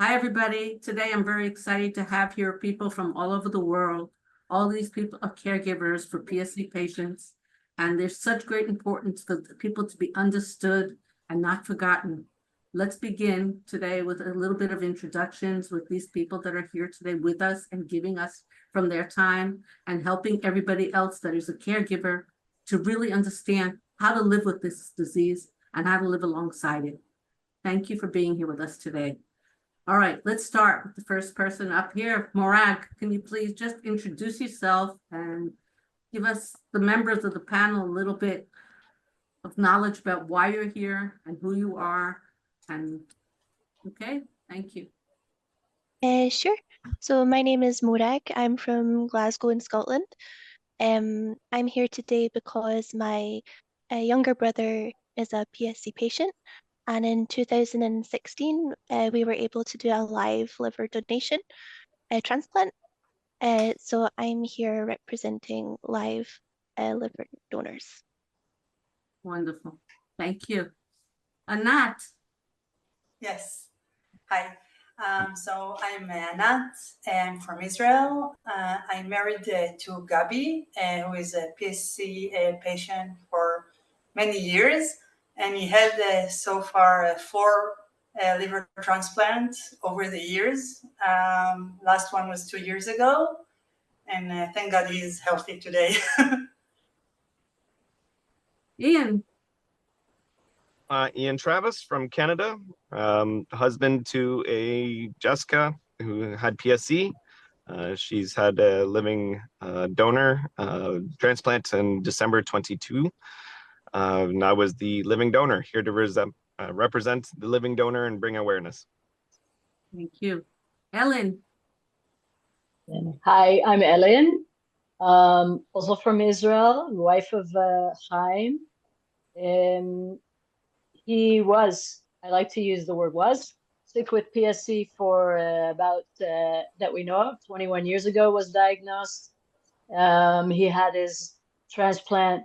Hi, everybody. Today, I'm very excited to have here people from all over the world. All these people are caregivers for PSC patients, and there's such great importance for the people to be understood and not forgotten. Let's begin today with a little bit of introductions with these people that are here today with us and giving us from their time and helping everybody else that is a caregiver to really understand how to live with this disease and how to live alongside it. Thank you for being here with us today. All right, let's start with the first person up here. Morag, can you please just introduce yourself and give us, the members of the panel, a little bit of knowledge about why you're here and who you are? And okay, thank you. Sure. So my name is Morag. I'm from Glasgow in Scotland. I'm here today because my younger brother is a PSC patient, and in 2016, we were able to do a live liver donation transplant. So I'm here representing live liver donors. Wonderful. Thank you. Anat. Yes. Hi. So I'm Anat. I'm from Israel. I'm married to Gabi, who is a PSC patient for many years. And he had so far 4 liver transplants over the years. Last one was 2 years ago. And thank God he's healthy today. Ian. Ian Travis from Canada, husband to a Jessica who had PSC. She's had a living donor transplant in December 22. And I was the living donor here to represent the living donor and bring awareness. Thank you. Ellen. Hi, I'm Ellen, also from Israel, wife of Chaim. He was, I like to use the word was, sick with PSC for about, that we know of, 21 years ago was diagnosed. He had his transplant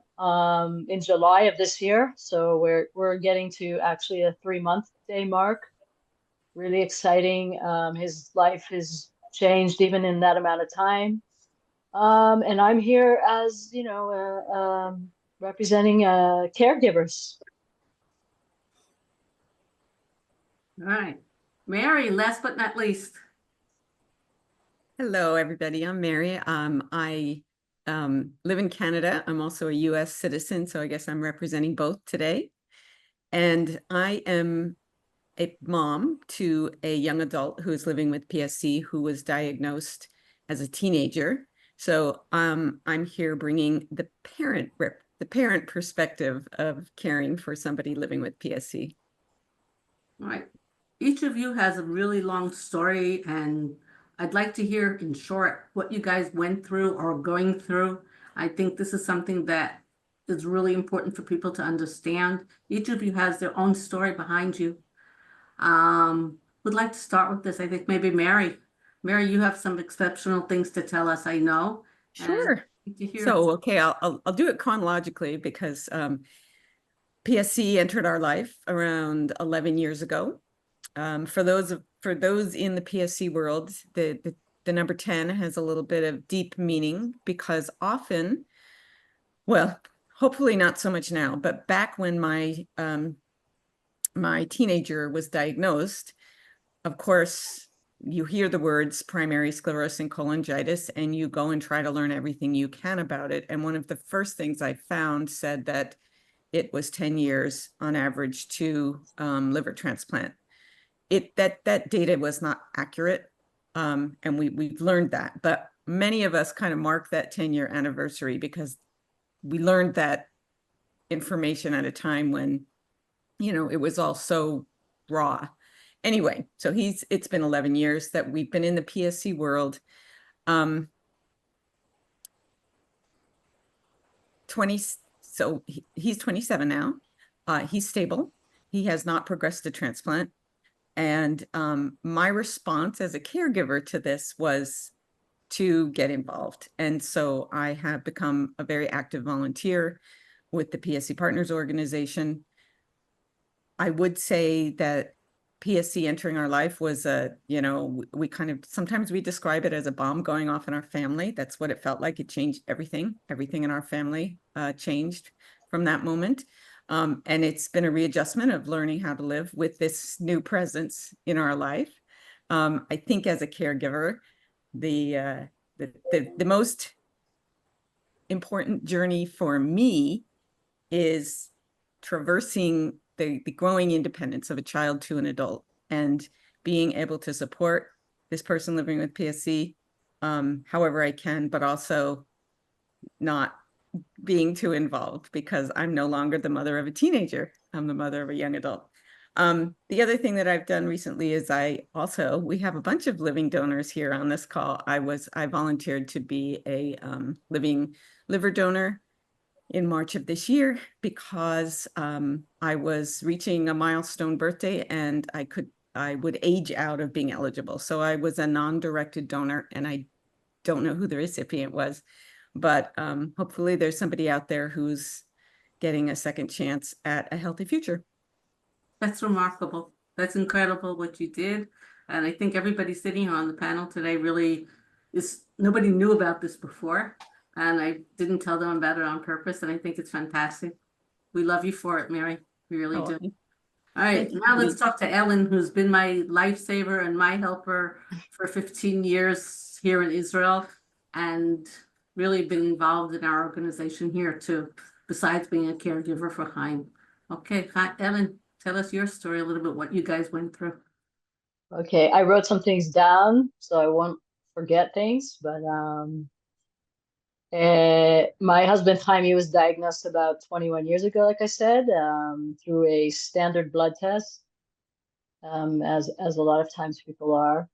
in July of this year. So we're getting to actually a 3-month day mark. Really exciting. His life has changed even in that amount of time. And I'm here as, representing caregivers. All right. Mary, last but not least. Hello, everybody. I'm Mary. I live in Canada. I'm also a US citizen, so I guess I'm representing both today. And I am a mom to a young adult who is living with PSC, who was diagnosed as a teenager. So I'm here bringing the parent perspective of caring for somebody living with PSC. All right. Each of you has a really long story, and I'd like to hear in short what you guys went through or are going through. I think this is something that is really important for people to understand. Each of you has their own story behind you. Would like to start with this. I think maybe Mary. Mary, you have some exceptional things to tell us, I know. Sure. So, okay, I'll do it chronologically because PSC entered our life around 11 years ago. For those in the PSC world, the number 10 has a little bit of deep meaning because often, well, hopefully not so much now, but back when my teenager was diagnosed, of course, you hear the words primary sclerosing cholangitis and you go and try to learn everything you can about it. And one of the first things I found said that it was 10 years on average to liver transplant. That data was not accurate, and we've learned that. But many of us kind of mark that 10-year anniversary because we learned that information at a time when, it was all so raw. Anyway, so it's been 11 years that we've been in the PSC world. 20. So he's 27 now. He's stable. He has not progressed to transplant. And my response as a caregiver to this was to get involved. And so I have become a very active volunteer with the PSC Partners organization. I would say that PSC entering our life was we kind of, sometimes we describe it as a bomb going off in our family. That's what it felt like. It changed everything. Everything in our family changed from that moment. And it's been a readjustment of learning how to live with this new presence in our life. I think as a caregiver, the most important journey for me is traversing the growing independence of a child to an adult and being able to support this person living with PSC however I can, but also not being too involved because I'm no longer the mother of a teenager. I'm the mother of a young adult. The other thing that I've done recently is we have a bunch of living donors here on this call. I volunteered to be a living liver donor in March of this year because I was reaching a milestone birthday and I would age out of being eligible. So I was a non-directed donor, and I don't know who the recipient was, but hopefully there's somebody out there who's getting a second chance at a healthy future. That's remarkable. That's incredible what you did. And I think everybody sitting on the panel today nobody knew about this before. And I didn't tell them about it on purpose. And I think it's fantastic. We love you for it, Mary. We really do. All right, now let's talk to Ellen, who's been my lifesaver and my helper for 15 years here in Israel and really been involved in our organization here too, besides being a caregiver for Chaim. Okay, Ellen, tell us your story a little bit, what you guys went through. Okay, I wrote some things down so I won't forget things, but my husband Chaim, he was diagnosed about 21 years ago, like I said, through a standard blood test, as a lot of times people are.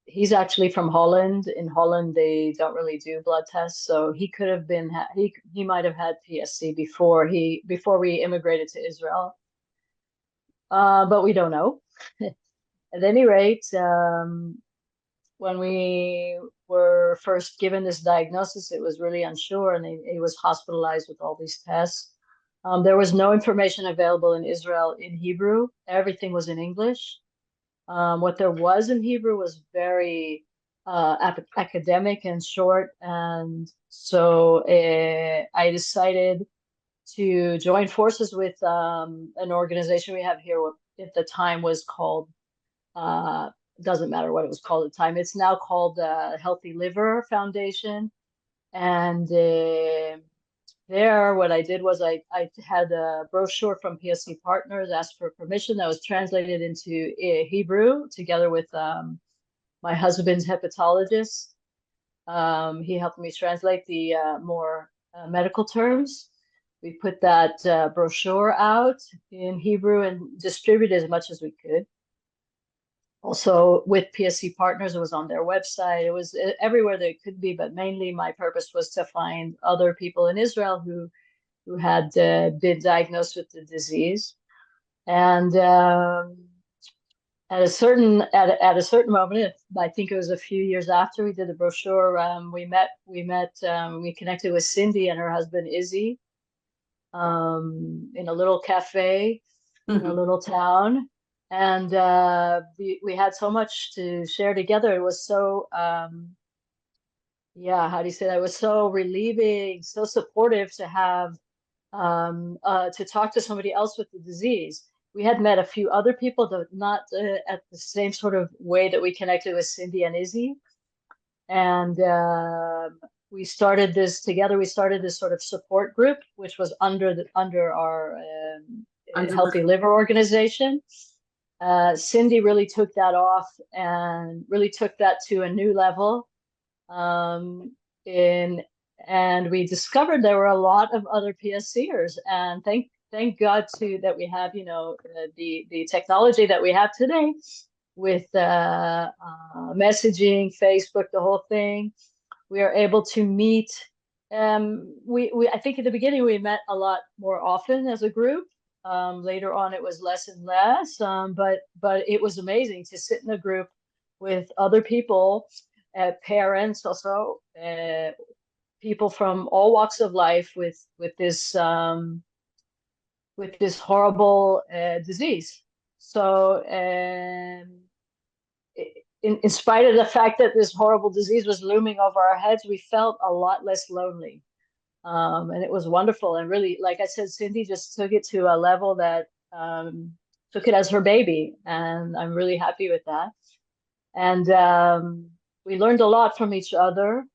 He's actually from Holland. In Holland, they don't really do blood tests, so he could have been he might have had PSC before we immigrated to Israel, but we don't know. At any rate, when we were first given this diagnosis, it was really unsure, and he was hospitalized with all these tests. There was no information available in Israel in Hebrew. Everything was in English. What there was in Hebrew was very academic and short, and so I decided to join forces with an organization we have here. What at the time was called, doesn't matter what it was called at the time. It's now called Healthy Liver Foundation. And there, what I did was I had a brochure from PSC Partners, asked for permission, that was translated into Hebrew together with my husband's hepatologist. He helped me translate the more medical terms. We put that brochure out in Hebrew and distributed as much as we could. Also with PSC Partners, it was on their website. It was everywhere that it could be, but mainly my purpose was to find other people in Israel who had been diagnosed with the disease. And at a certain moment, I think it was a few years after we did the brochure, we connected with Cindy and her husband Izzy in a little cafe in a little town. And we had so much to share together. It was so, how do you say that? It was so relieving, so supportive to have, to talk to somebody else with the disease. We had met a few other people, but not at the same sort of way that we connected with Cindy and Izzy. And we started this together. We started this sort of support group, which was under our Healthy Liver organization. Cindy really took that off and really took that to a new level. And we discovered there were a lot of other PSCers, and thank God too that we have, the technology that we have today with messaging, Facebook, the whole thing. We are able to meet. I think at the beginning we met a lot more often as a group. Later on, it was less and less, but it was amazing to sit in a group with other people, parents, also people from all walks of life with this horrible disease. So in spite of the fact that this horrible disease was looming over our heads, we felt a lot less lonely. And it was wonderful. And really, like I said, Cindy just took it to a level that took it as her baby. And I'm really happy with that. And we learned a lot from each other.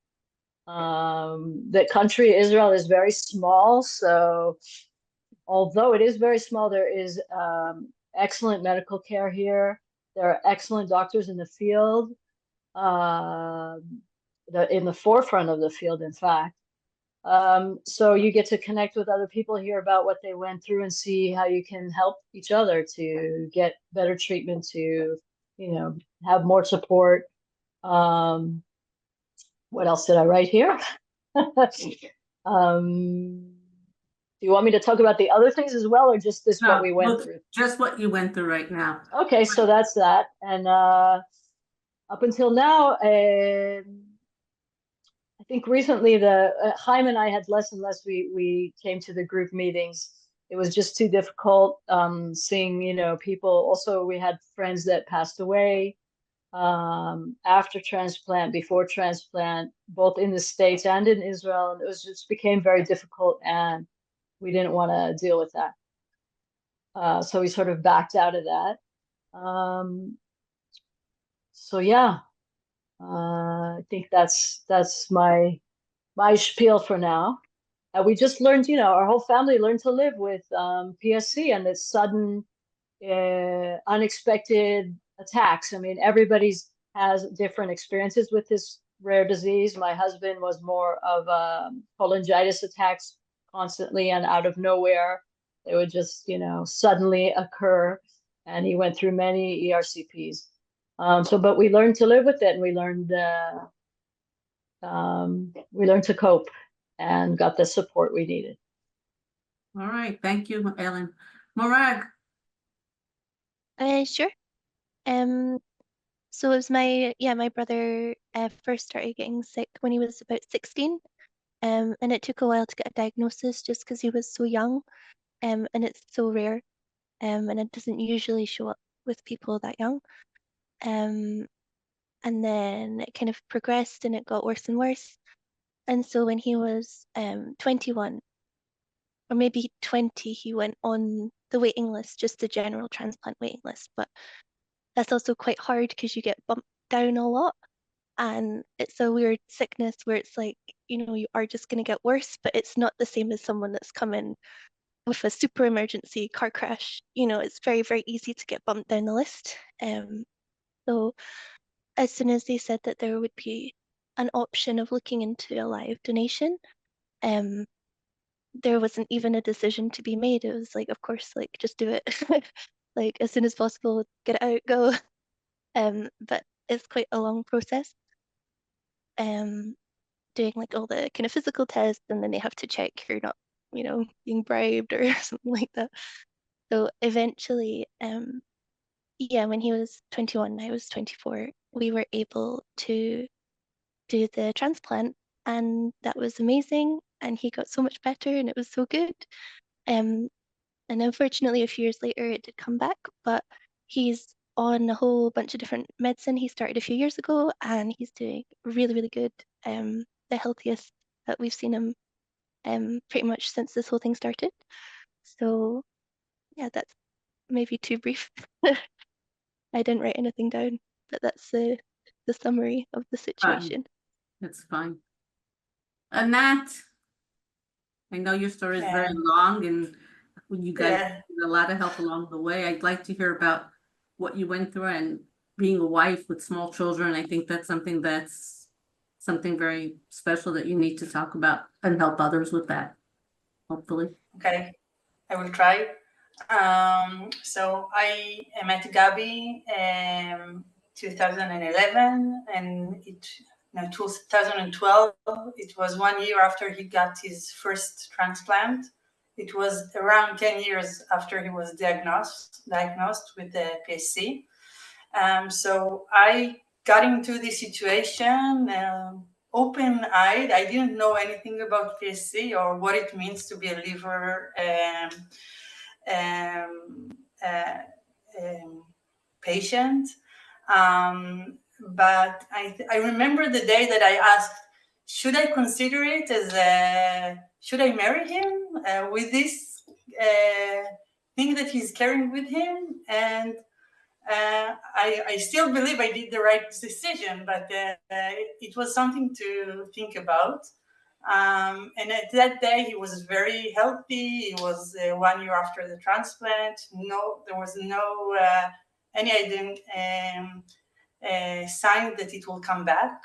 The country, Israel, is very small. So although it is very small, there is excellent medical care here. There are excellent doctors in the field, in the forefront of the field, in fact. So you get to connect with other people, hear about what they went through, and see how you can help each other to get better treatment, to, have more support. What else did I write here? Do you want me to talk about the other things as well, or just this what we went through? Just what you went through right now. Okay, so that's that. And up until now, I think recently Chaim and I had less and less we came to the group meetings. It was just too difficult seeing, people. Also, we had friends that passed away after transplant, before transplant, both in the States and in Israel. And it just became very difficult, and we didn't want to deal with that. So we sort of backed out of that. So yeah, I think that's my spiel for now. We just learned, our whole family learned to live with PSC and its sudden, unexpected attacks. I mean, everybody's has different experiences with this rare disease. My husband was more of cholangitis attacks constantly and out of nowhere. They would just, suddenly occur, and he went through many ERCPs. But we learned to live with it, and we learned to cope and got the support we needed. All right, thank you, Ellen. Morag. Sure. So it was my brother first started getting sick when he was about 16. And it took a while to get a diagnosis just because he was so young. And it's so rare. And it doesn't usually show up with people that young. And then it kind of progressed and it got worse and worse. And so when he was 21 or maybe 20, he went on the waiting list, just the general transplant waiting list. But that's also quite hard because you get bumped down a lot. And it's a weird sickness where it's like, you are just going to get worse, but it's not the same as someone that's come in with a super emergency car crash. It's very, very easy to get bumped down the list. So as soon as they said that there would be an option of looking into a live donation, there wasn't even a decision to be made. It was like, of course, like just do it. Like as soon as possible, get it out, go. But it's quite a long process. Doing like all the kind of physical tests, and then they have to check you're not, being bribed or something like that. So eventually, when he was 21, I was 24, we were able to do the transplant, and that was amazing. And he got so much better, and it was so good. And unfortunately, a few years later, it did come back, but he's on a whole bunch of different medicine. He started a few years ago, and he's doing really, really good. The healthiest that we've seen him pretty much since this whole thing started. So yeah, that's maybe too brief. I didn't write anything down, but that's the summary of the situation. That's fine. Annette, I know your story is very Yeah. long, and you guys Yeah. need a lot of help along the way. I'd like to hear about what you went through and being a wife with small children. I think that's something very special that you need to talk about and help others with that, hopefully. Okay, I will try. So I met Gabby 2011, and 2012. It was 1 year after he got his first transplant. It was around 10 years after he was diagnosed with the PSC. So I got into the situation open-eyed. I didn't know anything about PSC or what it means to be a liver patient. But I remember the day that I asked, should I consider it as should I marry him with this thing that he's carrying with him? And I still believe I did the right decision, but it was something to think about. And at that day, he was very healthy. It was 1 year after the transplant. No, there was no any sign that it will come back.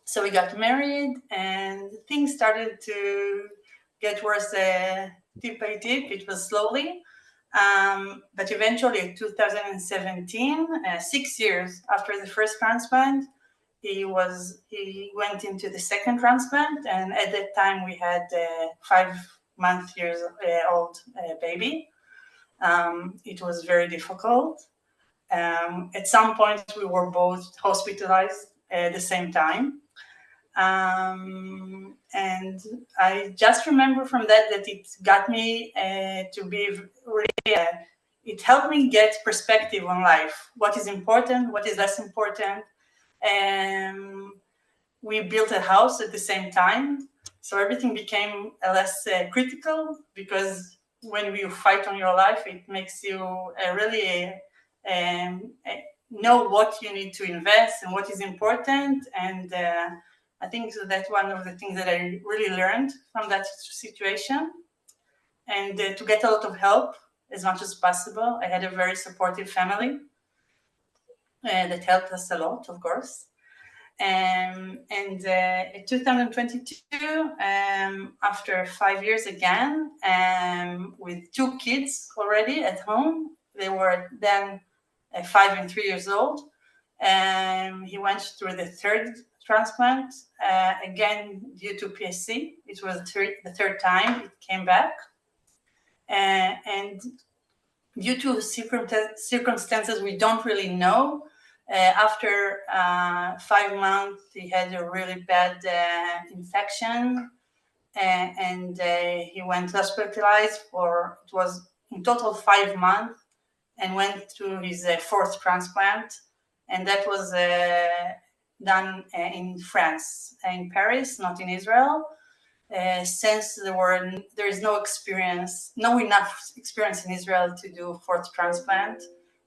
So we got married, and things started to get worse tip by tip. It was slowly. But eventually in 2017, 6 years after the first transplant, he went into the second transplant, and at that time we had a 5 years old baby. It was very difficult. At some point we were both hospitalized at the same time. And I just remember from that it got me to be really, it helped me get perspective on life. What is important, what is less important. And we built a house at the same time. So everything became less critical, because when you fight on your life, it makes you really know what you need to invest and what is important. And I think that's one of the things that I really learned from that situation. And to get a lot of help as much as possible. I had a very supportive family that helped us a lot, of course. And in 2022, after 5 years again, with 2 kids already at home, they were then 5 and 3 years old. He went through the third transplant, again due to PSC. It was the third time it came back. And due to circumstances we don't really know, after 5 months, he had a really bad infection, and he went hospitalized for, it was in total 5 months, and went through his 4th transplant. And that was done in France, in Paris, not in Israel. Since there is no enough experience in Israel to do 4th transplant,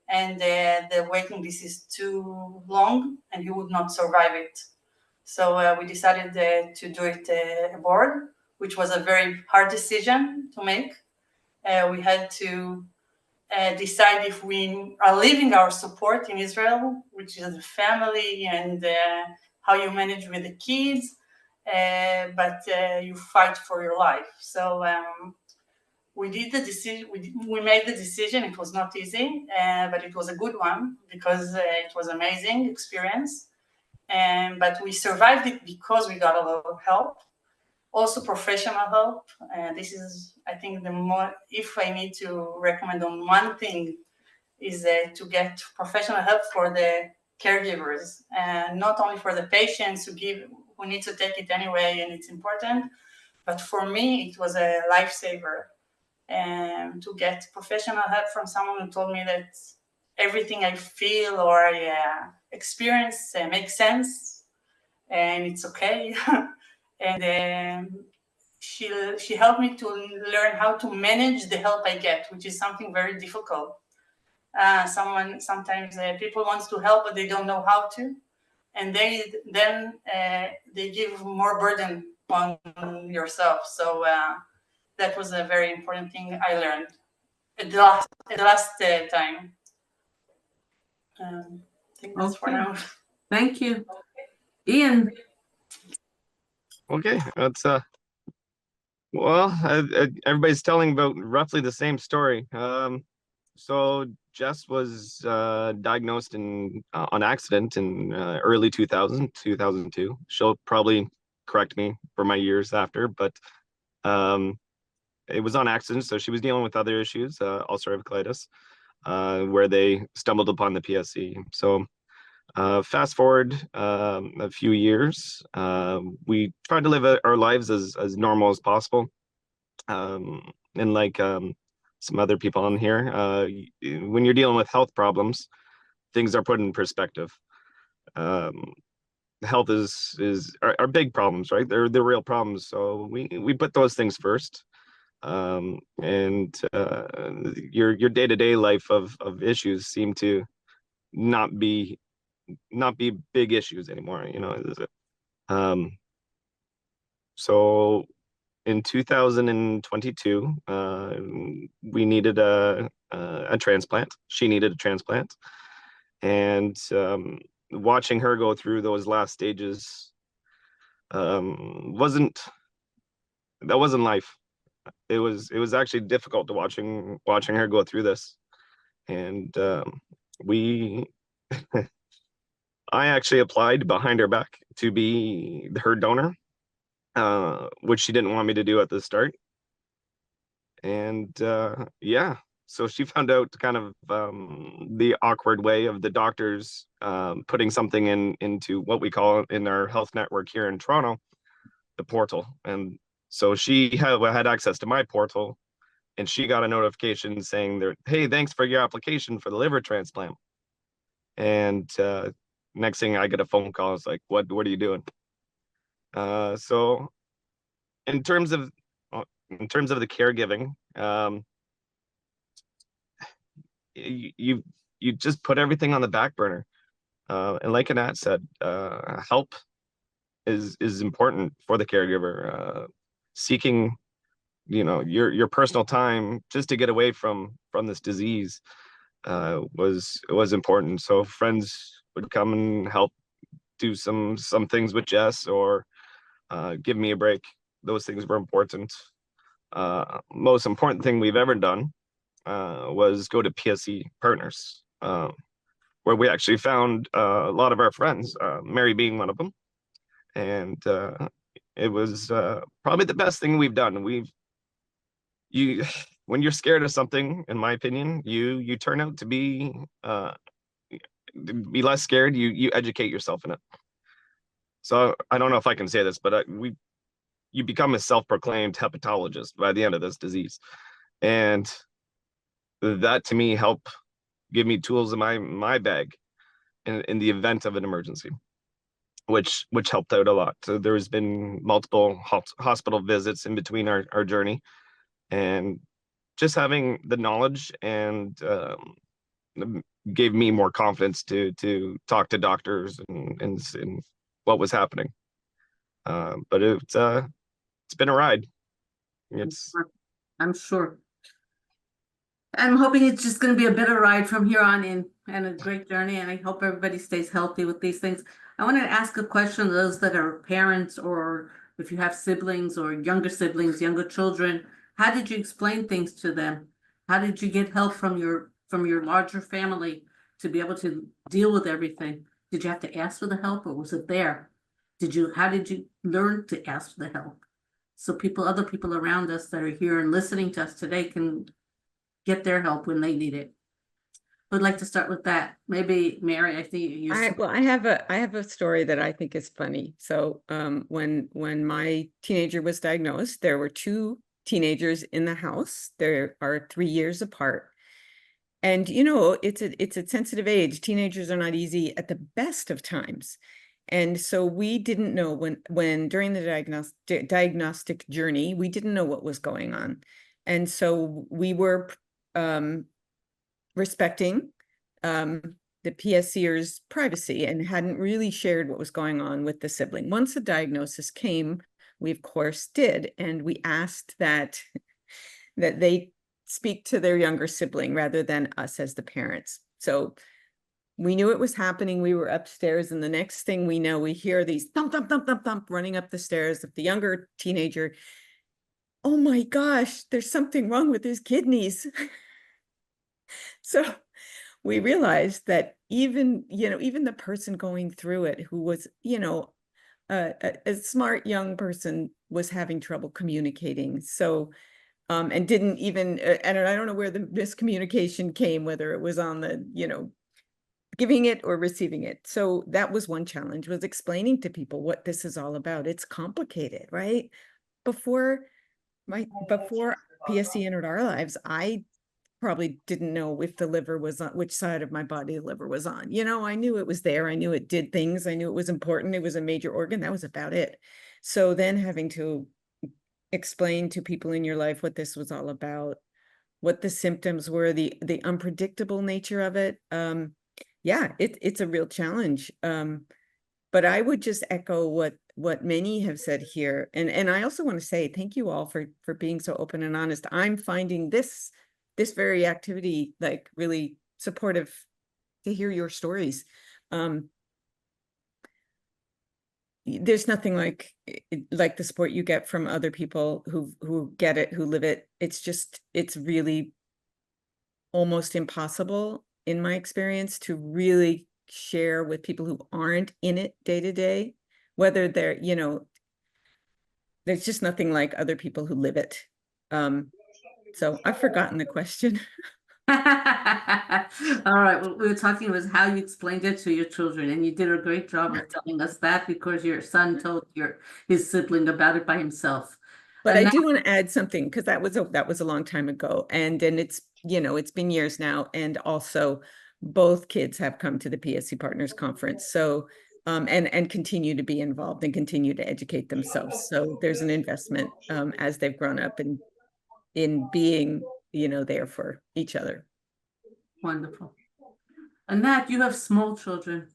and the waiting list is too long, and he would not survive it. So we decided to do it abroad, which was a very hard decision to make. We had to decide if we are leaving our support in Israel, which is the family and how you manage with the kids, but you fight for your life. So we did the decision. We made the decision. It was not easy, but it was a good one, because it was amazing experience. But we survived it because we got a lot of help, also professional help. This is, I think, if I need to recommend on one thing, is to get professional help for the caregivers, and not only for the patients who need to take it anyway, and it's important, but for me it was a lifesaver. And to get professional help from someone who told me that everything I feel or I experience makes sense, and it's okay. And she helped me to learn how to manage the help I get, which is something very difficult. Sometimes people want to help, but they don't know how to, and they give more burden on yourself. So that was a very important thing I learned at the last time. I think that's for now. Thank you. Ian. Okay, that's well, everybody's telling about roughly the same story. So Jess was diagnosed on accident in early 2002. She'll probably correct me for my years after, but it was on accident. So she was dealing with other issues, ulcerative colitis, where they stumbled upon the PSC. So fast forward a few years, we tried to live our lives as normal as possible. And like some other people on here. When you're dealing with health problems, things are put in perspective. Health are big problems, right? They're real problems. So we put those things first. And your day-to-day life of issues seem to not be big issues anymore, you know. So in 2022, we needed a transplant. She needed a transplant, and watching her go through those last stages wasn't life. It was actually difficult to watching her go through this, and we I actually applied behind her back to be her donor, which she didn't want me to do at the start. And yeah, so she found out kind of the awkward way of the doctors putting something into what we call in our health network here in Toronto, the portal. And so she had access to my portal, and she got a notification saying that, hey, thanks for your application for the liver transplant. And next thing I get a phone call, it's like, what are you doing? So in terms of the caregiving, you just put everything on the back burner. And like Annette said, help is important for the caregiver. Seeking, you know, your personal time just to get away from this disease was important. So friends would come and help do some things with Jess, or give me a break. Those things were important. Most important thing we've ever done was go to PSC Partners, where we actually found a lot of our friends, Mary being one of them. And it was probably the best thing we've done. When you're scared of something, in my opinion, you turn out to be less scared. You educate yourself in it. So I don't know if I can say this, but you become a self-proclaimed hepatologist by the end of this disease, and that to me helped give me tools in my bag in the event of an emergency, which helped out a lot. So there's been multiple hospital visits in between our journey, and just having the knowledge and gave me more confidence to talk to doctors and what was happening. But it's been a ride. I'm sure. I'm hoping it's just going to be a better ride from here on in, and a great journey. And I hope everybody stays healthy with these things. I want to ask a question to those that are parents, or if you have siblings or younger siblings, younger children. How did you explain things to them? How did you get help from your larger family to be able to deal with everything? Did you have to ask for the help, or was it there? How did you learn to ask for the help? So other people around us that are here and listening to us today can get their help when they need it. Would like to start with that. Maybe Mary, I think you. I have a story that I think is funny. So when my teenager was diagnosed, there were 2 teenagers in the house. There are 3 years apart. And you know, it's a sensitive age. Teenagers are not easy at the best of times. And so we didn't know when during the diagnostic journey, we didn't know what was going on. And so we were respecting the PSCer's privacy and hadn't really shared what was going on with the sibling. Once the diagnosis came, we of course did, and we asked that they speak to their younger sibling rather than us as the parents. So we knew it was happening. We were upstairs, and the next thing we know, we hear these thump, thump, thump, thump, thump running up the stairs of the younger teenager. Oh my gosh, there's something wrong with his kidneys. So we realized that even the person going through it, who was, a smart young person, was having trouble communicating. So, and didn't even, and I don't know where the miscommunication came, whether it was on the, giving it or receiving it. So that was one challenge, was explaining to people what this is all about. It's complicated, right? Before PSC entered our lives, I probably didn't know if the liver was on which side of my body the liver was on. You know, I knew it was there. I knew it did things. I knew it was important. It was a major organ. That was about it. So then having to explain to people in your life what this was all about, what the symptoms were, the unpredictable nature of it. Yeah, it's a real challenge. But I would just echo what many have said here. And I also want to say thank you all for being so open and honest. I'm finding this very activity like really supportive to hear your stories. There's nothing like the support you get from other people who get it, who live it. It's really almost impossible in my experience to really share with people who aren't in it day to day, whether they're, you know, there's just nothing like other people who live it. So I've forgotten the question. All right, what we were talking was how you explained it to your children, and you did a great job of telling us that because your son told his sibling about it by himself. But And I do want to add something because that was a long time ago, and it's, you know, it's been years now, and also both kids have come to the PSC Partners Conference, so and continue to be involved and continue to educate themselves. So there's an investment as they've grown up and in being, you know, there for each other. wonderful. Annette, you have small children.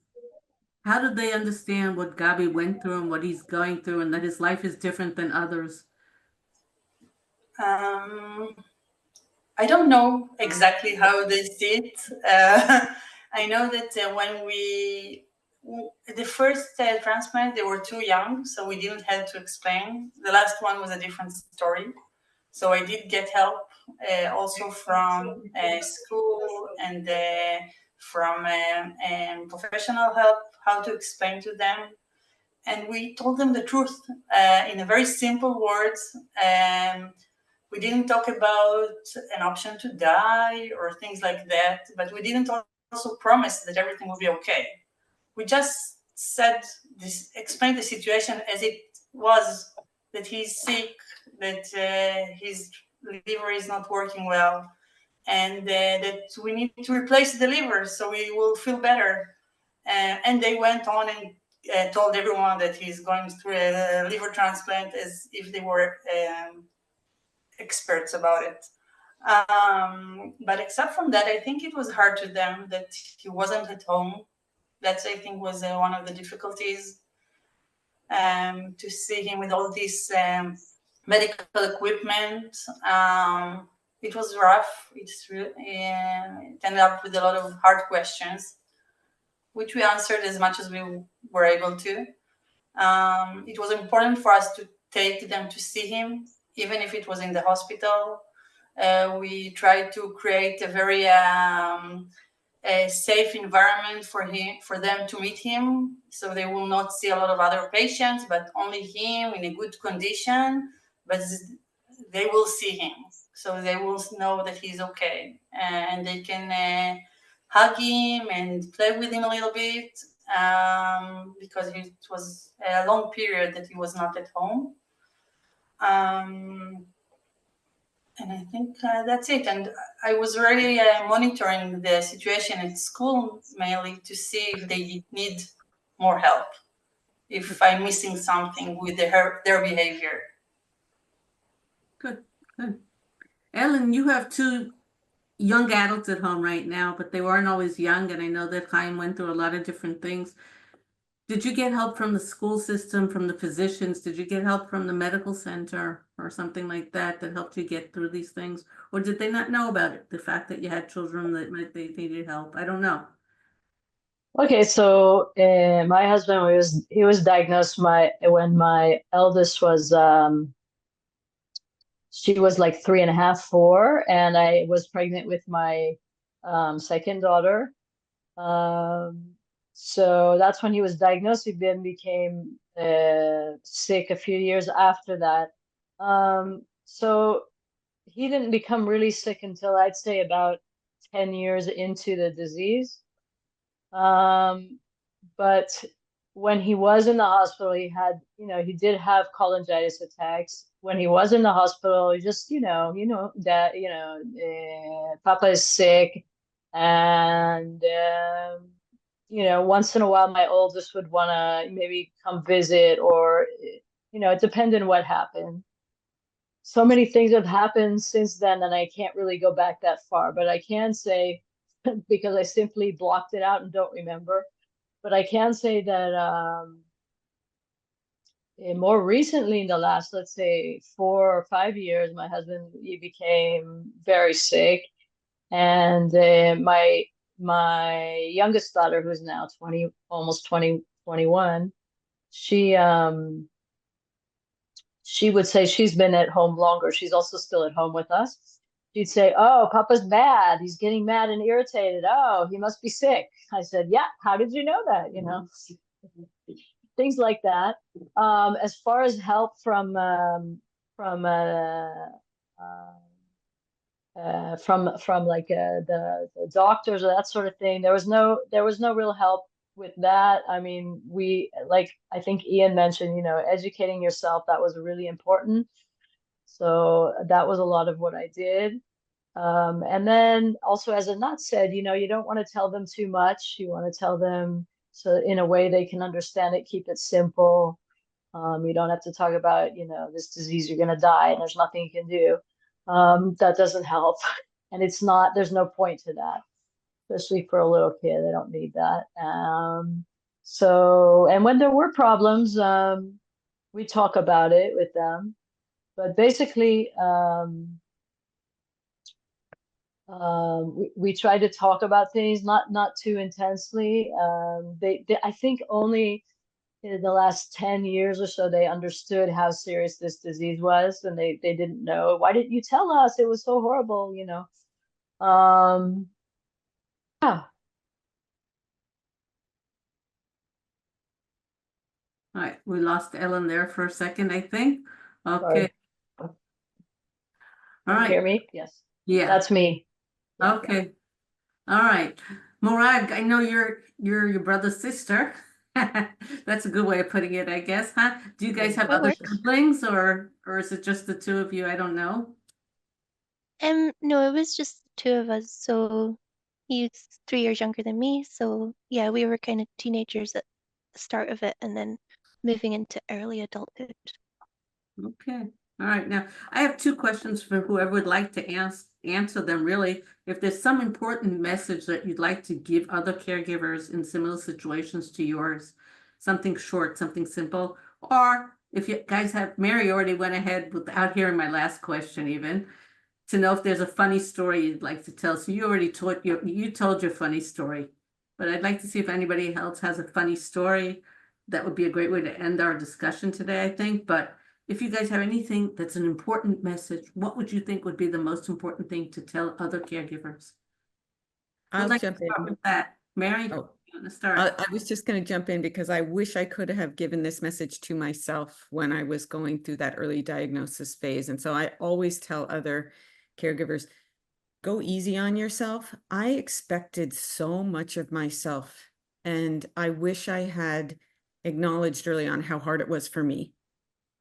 How do they understand what Gabi went through and what he's going through, and that his life is different than others? I don't know exactly how they see it. I know that the first transplant, they were too young, so we didn't have to explain. The last one was a different story. So I did get help also from school and from professional help, how to explain to them. And we told them the truth in a very simple words. We didn't talk about an option to die or things like that, but we didn't also promise that everything will be okay. We just said this, explained the situation as it was, that he's sick, that his liver is not working well, and that we need to replace the liver so we will feel better. And they went on and told everyone that he's going through a liver transplant as if they were experts about it. But except from that, I think it was hard to them that he wasn't at home. That's, I think, was one of the difficulties, to see him with all this medical equipment. It was rough. It ended up with a lot of hard questions, which we answered as much as we were able to. It was important for us to take them to see him, even if it was in the hospital. We tried to create a very a safe environment for them to meet him, so they will not see a lot of other patients, but only him in a good condition. But they will see him, so they will know that he's okay, and they can hug him and play with him a little bit, because it was a long period that he was not at home. And I think that's it. And I was really monitoring the situation at school mainly to see if they need more help, if I'm missing something with their behavior. Good, good. Ellen, you have two young adults at home right now, but they weren't always young, and I know that Chaim went through a lot of different things. Did you get help from the school system, from the physicians? Did you get help from the medical center or something like that that helped you get through these things? Or did they not know about it? The fact that you had children that they needed help? I don't know. Okay, so my husband was diagnosed when my eldest was she was like 3.5, 4, and I was pregnant with my second daughter. So that's when he was diagnosed. He then became sick a few years after that. So he didn't become really sick until I'd say about 10 years into the disease. But when he was in the hospital, he had, he did have cholangitis attacks. When he was in the hospital, he just, that, Papa is sick. And, once in a while, my oldest would want to maybe come visit, or, it depended on what happened. So many things have happened since then, and I can't really go back that far, but I can say, because I simply blocked it out and don't remember, but I can say that more recently, in the last, let's say, 4 or 5 years, my husband, he became very sick, and my youngest daughter, who's now 20, almost 20, 21, she would say she's been at home longer. She's also still at home with us. She'd say, "Oh, Papa's mad. He's getting mad and irritated. Oh, he must be sick." I said, "Yeah, how did you know that?" Things like that. As far as help from like the doctors or that sort of thing, there was no real help with that. I mean, like I think Ian mentioned, educating yourself, that was really important. So that was a lot of what I did. And then also, as Anat said, you don't want to tell them too much. You want to tell them so in a way they can understand it, keep it simple. You don't have to talk about, this disease, you're going to die and there's nothing you can do. That doesn't help. And there's no point to that, especially for a little kid. They don't need that. And when there were problems, we talk about it with them. But basically, we try to talk about things, not too intensely. I think only in the last 10 years or so, they understood how serious this disease was, and they didn't know. Why didn't you tell us? It was so horrible, Yeah. All right, we lost Ellen there for a second, I think. Sorry. Okay, all Can you hear right, me? Yes. yeah, That's me. Yeah. okay, all right. Morag, I know you're your brother's sister. That's a good way of putting it, I guess, huh? Do you guys have That other works. siblings, or is it just the two of you? I don't know. No, it was just the two of us. So he's 3 years younger than me. So yeah, we were kind of teenagers at the start of it, and then moving into early adulthood. Okay, all right. Now, I have two questions for whoever would like to answer them, really. If there's some important message that you'd like to give other caregivers in similar situations to yours, something short, something simple, or if you guys have, Mary already went ahead without hearing my last question even, to know if there's a funny story you'd like to tell. So you already told you told your funny story, but I'd like to see if anybody else has a funny story. That would be a great way to end our discussion today, I think. But if you guys have anything that's an important message, what would you think would be the most important thing to tell other caregivers? I'll Like jump to start in. with that. Mary, Oh. you want to start? I was just going to jump in because I wish I could have given this message to myself when I was going through that early diagnosis phase. And so I always tell other caregivers, go easy on yourself. I expected so much of myself, and I wish I had acknowledged early on how hard it was for me.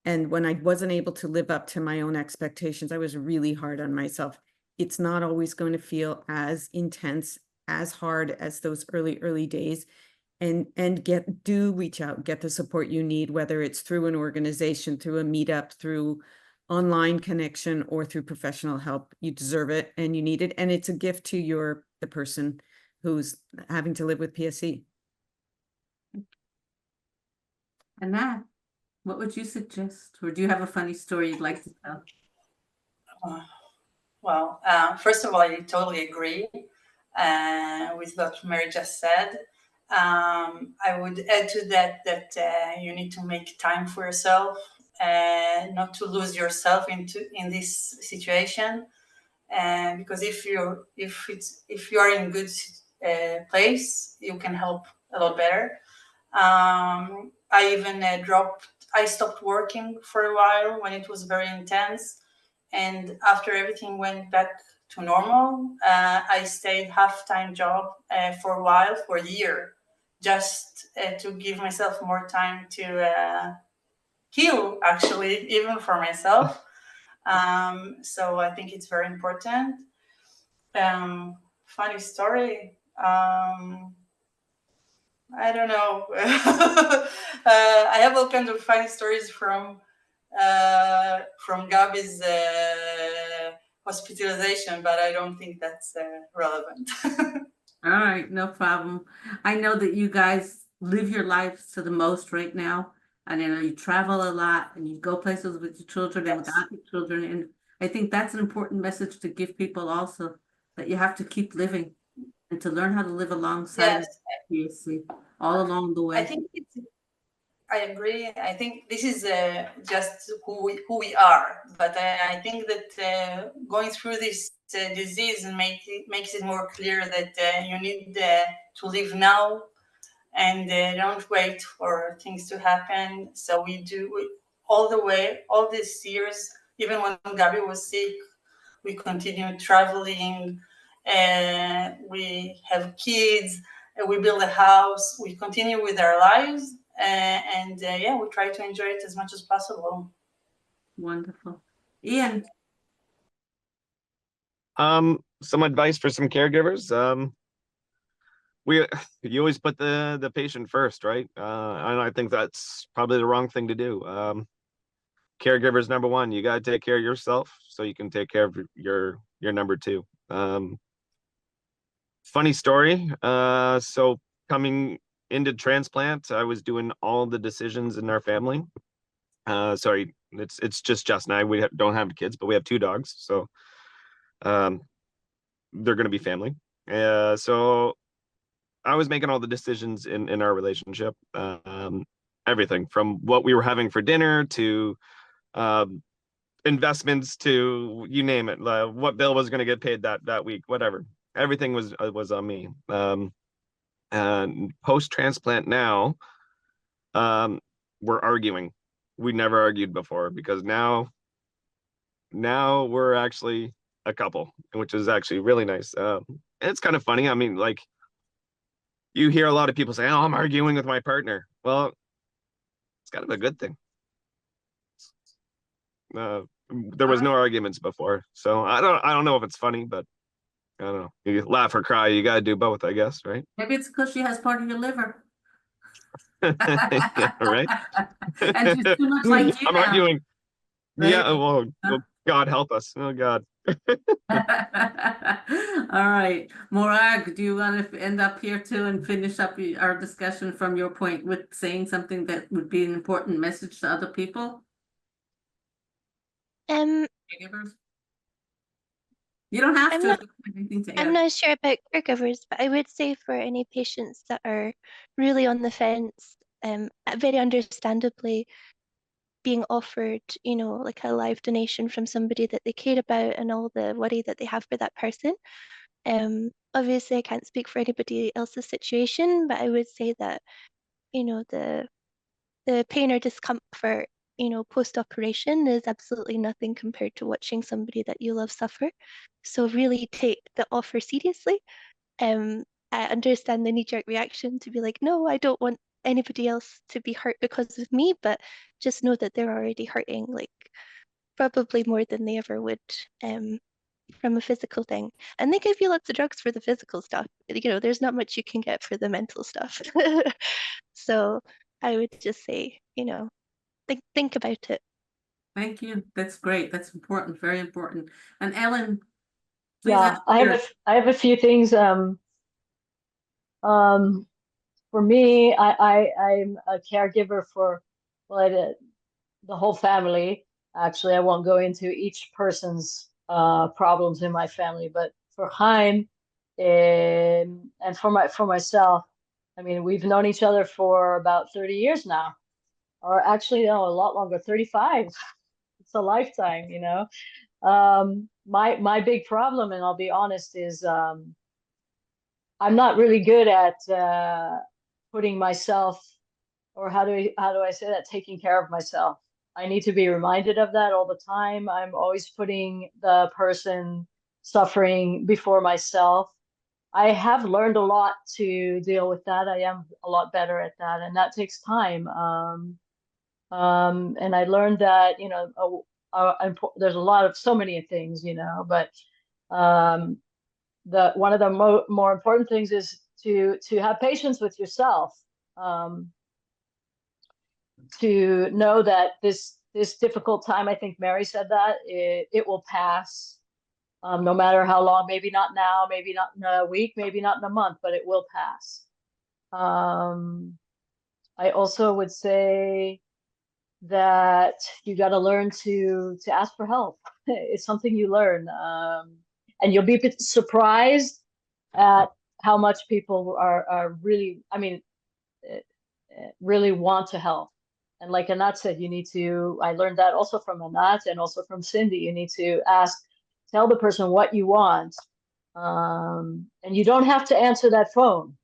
And when I wasn't able to live up to my own expectations, I was really hard on myself. It's not always going to feel as intense, as hard as those early days. And do reach out, get the support you need, whether it's through an organization, through a meetup, through online connection, or through professional help. You deserve it and you need it. And it's a gift to the person who's having to live with PSC. And that, what would you suggest? Or do you have a funny story you'd like to tell? Well, first of all, I totally agree with what Mary just said. I would add to that you need to make time for yourself, not to lose yourself in this situation. Because if you are in good place, you can help a lot better. I even I stopped working for a while when it was very intense. And after everything went back to normal, I stayed half-time job for a while, for a year, just to give myself more time to heal, actually, even for myself. So I think it's very important. Funny story. I don't know. I have all kinds of funny stories from Gabi's hospitalization, but I don't think that's relevant. All right, no problem. I know that you guys live your lives to the most right now. And I know you travel a lot and you go places with your children and Yes. without your children. And I think that's an important message to give people also, that you have to keep living and to learn how to live alongside Yes, PSC all along the way. I think I agree. I think this is just who we are. But I think that going through this disease makes it more clear that you need to live now and don't wait for things to happen. So we do all the way, all these years, even when Gabi was sick, we continued traveling, we have kids, we build a house, we continue with our lives, and yeah, we try to enjoy it as much as possible. Wonderful. Ian, Some advice for some caregivers. You always put the patient first, right? And I think that's probably the wrong thing to do. Caregivers number one, you got to take care of yourself so you can take care of your number two. Funny story. So coming into transplant, I was doing all the decisions in our family. Sorry, it's just Jess and I. We don't have kids, but we have two dogs, so they're going to be family. So I was making all the decisions in our relationship. Everything from what we were having for dinner to investments to you name it, what bill was going to get paid that week, whatever. Everything was on me. And post transplant now, we're arguing. We never argued before because now we're actually a couple, which is actually really nice. It's kind of funny. I mean, like, you hear a lot of people say, "Oh, I'm arguing with my partner." Well, it's kind of a good thing. There was no arguments before, so I don't know if it's funny, but I don't know. You laugh or cry. You gotta do both, I guess, right? maybe it's because she has part of your liver. Yeah, right. And she's too much like you I'm now. arguing. Right? Yeah. Well, God help us. Oh God. All right, Morag, do you want to end up here too and finish up our discussion from your point with saying something that would be an important message to other people? Um, Caregivers? You don't have I'm to. not if you have anything to I'm add. not sure about caregivers, but I would say for any patients that are really on the fence, very understandably being offered, like a live donation from somebody that they care about and all the worry that they have for that person. Obviously, I can't speak for anybody else's situation, but I would say that, the pain or discomfort, post-operation is absolutely nothing compared to watching somebody that you love suffer. So really take the offer seriously. I understand the knee-jerk reaction to be like, no, I don't want anybody else to be hurt because of me, but just know that they're already hurting, like probably more than they ever would from a physical thing. And they give you lots of drugs for the physical stuff. There's not much you can get for the mental stuff. So I would just say, think about it. Thank you. That's great. That's important, very important. And Ellen, please Yeah, ask your I have a few things. For me, I'm a caregiver for, well, the whole family. Actually, I won't go into each person's problems in my family, but for Chaim, and for myself, I mean, we've known each other for about 30 years now, or actually, no, a lot longer, 35. It's a lifetime, you know. My big problem, and I'll be honest, is I'm not really good at putting myself, or how do I say that, taking care of myself. I need to be reminded of that all the time. I'm always putting the person suffering before myself. I have learned a lot to deal with that. I am a lot better at that, and that takes time. And I learned that, you know, there's a lot of so many things, you know, but one of the more important things is to have patience with yourself, to know that this difficult time, I think Mary said that it will pass, no matter how long. Maybe not now, maybe not in a week, maybe not in a month, but it will pass. I also would say that you got to learn to ask for help. It's something you learn, and you'll be surprised at how much people are really, I mean, really want to help. And like Anat said, you need to, I learned that also from Anat and also from Cindy, you need to tell the person what you want. And you don't have to answer that phone.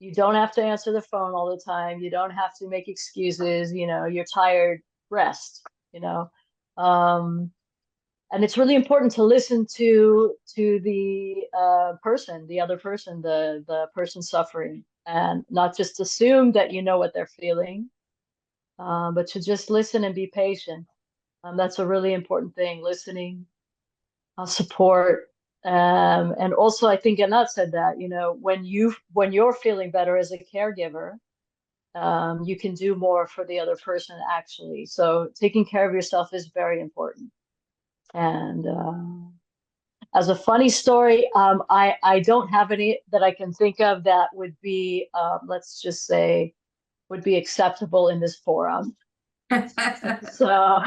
You don't have to answer the phone all the time. You don't have to make excuses, you know, you're tired, rest, you know. And it's really important to listen to the person, the other person, the person suffering, and not just assume that you know what they're feeling, but to just listen and be patient. That's a really important thing, listening, support. And also, I think Anat said that, you know, when you're feeling better as a caregiver, you can do more for the other person, actually. So taking care of yourself is very important. And as a funny story, I don't have any that I can think of that would be, let's just say, would be acceptable in this forum. So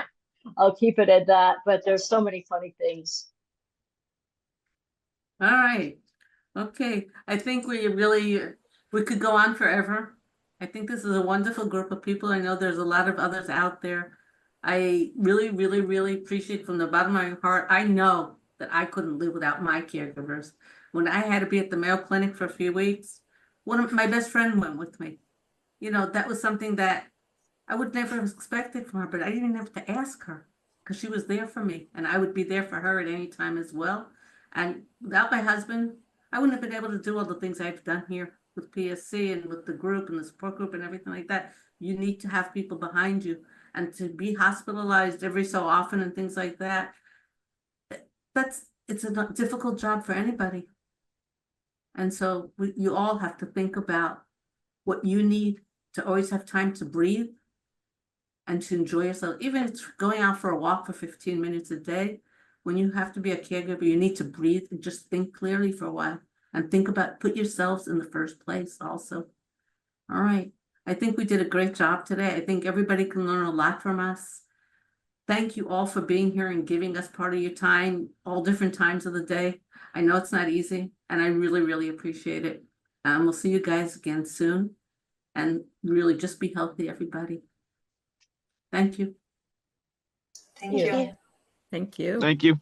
I'll keep it at that. But there's so many funny things. All right. Okay. I think we could go on forever. I think this is a wonderful group of people. I know there's a lot of others out there. I really, really, really appreciate from the bottom of my heart. I know that I couldn't live without my caregivers. When I had to be at the Mayo Clinic for a few weeks, one of my best friend went with me. You know, that was something that I would never have expected from her, but I didn't even have to ask her because she was there for me and I would be there for her at any time as well. And without my husband, I wouldn't have been able to do all the things I've done here with PSC and with the group and the support group and everything like that. You need to have people behind you, and to be hospitalized every so often and things like that. It's a difficult job for anybody. And so you all have to think about what you need to always have time to breathe and to enjoy yourself. Even going out for a walk for 15 minutes a day, when you have to be a caregiver, you need to breathe and just think clearly for a while and think about, put yourselves in the first place also. All right. I think we did a great job today. I think everybody can learn a lot from us. Thank you all for being here and giving us part of your time, all different times of the day. I know it's not easy, and I really, really appreciate it. We'll see you guys again soon. And really just be healthy, everybody. Thank you. Thank you. Thank you. Thank you.